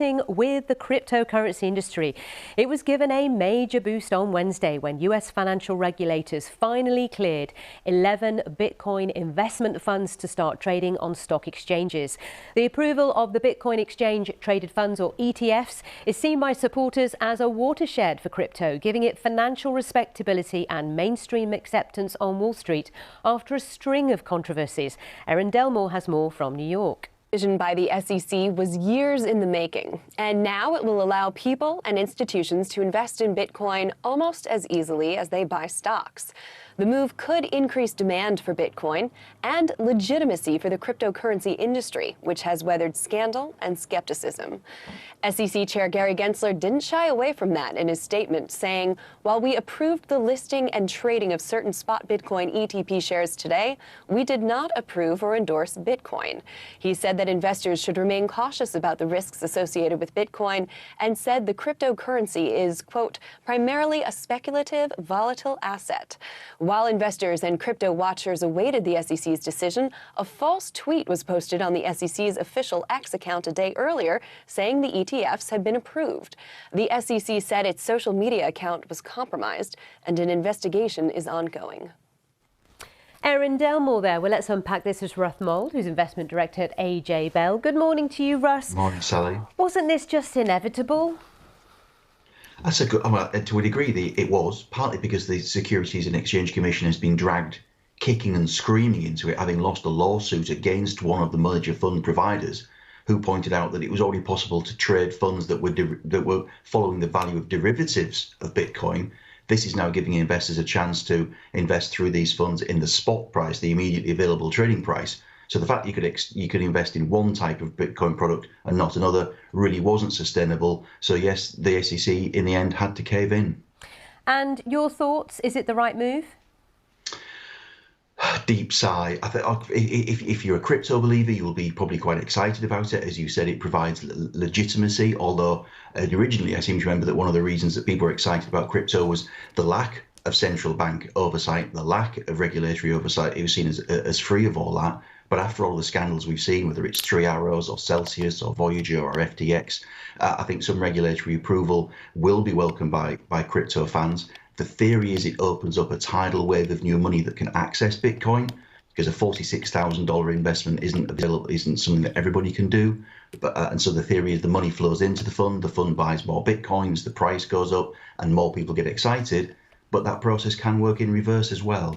With the cryptocurrency industry. It was given a major boost on Wednesday when US financial regulators finally cleared 11 Bitcoin investment funds to start trading on stock exchanges. The approval of the Bitcoin Exchange Traded Funds, or ETFs, is seen by supporters as a watershed for crypto, giving it financial respectability and mainstream acceptance on Wall Street after a string of controversies. Erin Delmore has more from New York. Decision by the SEC was years in the making, and now it will allow people and institutions to invest in Bitcoin almost as easily as they buy stocks. The move could increase demand for Bitcoin and legitimacy for the cryptocurrency industry, which has weathered scandal and skepticism. SEC Chair Gary Gensler didn't shy away from that in his statement, saying, "While we approved the listing and trading of certain spot Bitcoin ETP shares today, we did not approve or endorse Bitcoin." He said that investors should remain cautious about the risks associated with Bitcoin and said the cryptocurrency is, quote, primarily a speculative, volatile asset. While investors and crypto watchers awaited the SEC's decision, a false tweet was posted on the SEC's official X account a day earlier saying the ETFs had been approved. The SEC said its social media account was compromised and an investigation is ongoing. Erin Delmore there. Well, let's unpack this with Russ Mould, who's investment director at AJ Bell. Good morning to you, Russ. Morning, Sally. Wasn't this just inevitable? That's a good, to a degree, it was, partly because the Securities and Exchange Commission has been dragged kicking and screaming into it, having lost a lawsuit against one of the merger fund providers, who pointed out that it was already possible to trade funds that were following the value of derivatives of Bitcoin. This is now giving investors a chance to invest through these funds in the spot price, the immediately available trading price. So the fact you could invest in one type of Bitcoin product and not another really wasn't sustainable. So yes, the SEC in the end had to cave in. And your thoughts? Is it the right move? Deep sigh. I think if you're a crypto believer, you will be probably quite excited about it. As you said, it provides legitimacy. Although originally, I seem to remember that one of the reasons that people were excited about crypto was the lack of central bank oversight, the lack of regulatory oversight. It was seen as free of all that. But after all the scandals we've seen, whether it's 3 Arrows or Celsius or Voyager or FTX, I think some regulatory approval will be welcomed by crypto fans. The theory is it opens up a tidal wave of new money that can access Bitcoin, because a $46,000 investment isn't something that everybody can do. And so the theory is the money flows into the fund buys more Bitcoins, the price goes up, and more people get excited. But that process can work in reverse as well.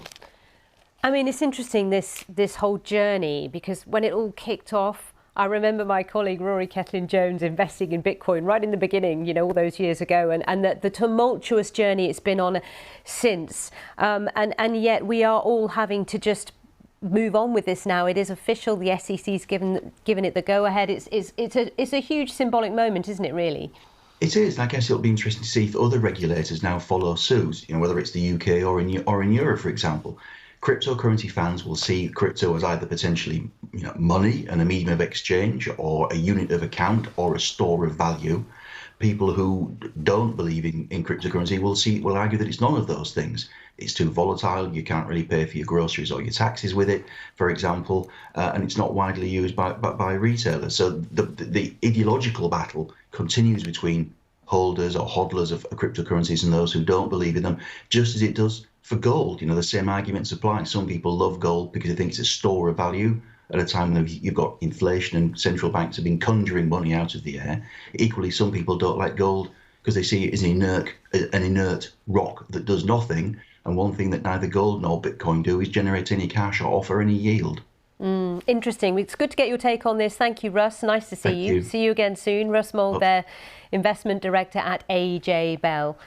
I mean, it's interesting, this whole journey, because when it all kicked off, I remember my colleague Rory Ketlin-Jones investing in Bitcoin right in the beginning, you know, all those years ago, and the tumultuous journey it's been on since. And yet we are all having to just move on with this now. It is official. The SEC's given it the go-ahead. It's a huge symbolic moment, isn't it, really? It is. I guess it'll be interesting to see if other regulators now follow suit, you know, whether it's the UK or in Europe, for example. Cryptocurrency fans will see crypto as either potentially, you know, money and a medium of exchange, or a unit of account, or a store of value. People who don't believe in cryptocurrency will argue that it's none of those things. It's too volatile. You can't really pay for your groceries or your taxes with it, for example, and it's not widely used by retailers. So the ideological battle continues between holders or hodlers of cryptocurrencies and those who don't believe in them, just as it does for gold. You know, the same arguments apply. Some people love gold because they think it's a store of value at a time when you've got inflation and central banks have been conjuring money out of the air. Equally, some people don't like gold because they see it as an inert rock that does nothing. And one thing that neither gold nor Bitcoin do is generate any cash or offer any yield. Interesting. It's good to get your take on this. Thank you, Russ. Nice to see you. See you again soon. Russ Mould there, investment director at AJ Bell.